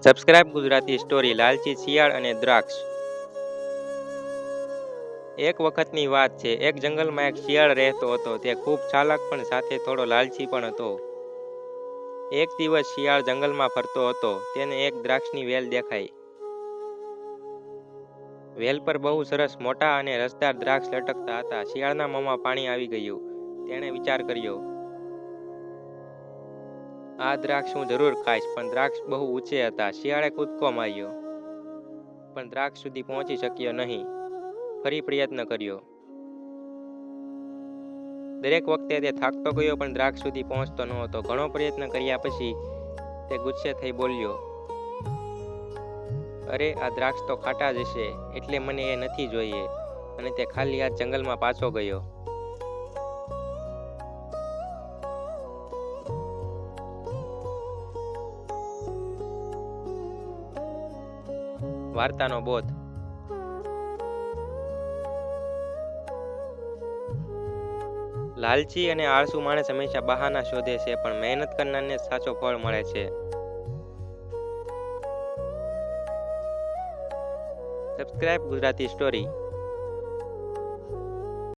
Subscribe Gujarati story લાલચી શિયાળ અને દ્રાક્ષ. એક વખતની વાત છે. એક જંગલમાં એક શિયાળ રહેતો હતો. તે ખૂબ ચાલાક પણ સાથે થોડો લાલચી પણ હતો. એક દિવસ શિયાળ જંગલમાં ફરતો હતો. તેને એક દ્રાક્ષની વેલ દેખાઈ. વેલ પર બહુ સરસ મોટા અને રસદાર દ્રાક્ષ લટકતા હતા. શિયાળના મોંમાં પાણી આવી ગયું. તેણે વિચાર કર્યો, આ દ્રાક્ષ હું જરૂર ખાઈશ. પણ દ્રાક્ષ બહુ ઊંચે હતા. શિયાળે કૂદકો માર્યો, પણ દ્રાક્ષ સુધી પહોંચી શક્યો નહીં. ફરી પ્રયત્ન કર્યો. દરેક વખતે તે થાકતો ગયો, પણ દ્રાક્ષ સુધી પહોંચતો નહોતો. ઘણો પ્રયત્ન કર્યા પછી તે ગુસ્સે થઈ બોલ્યો, અરે, આ દ્રાક્ષ તો ખાટા જ હશે, એટલે મને એ નથી જોઈએ. અને તે ખાલી હાથ જંગલમાં પાછો ગયો. વાર્તાનો બોધ. લાલચી અને આળસુ માણસ હંમેશા બહાના શોધે છે, પણ મહેનત કરનારને સાચો ફળ મળે છે. Subscribe Gujarati story.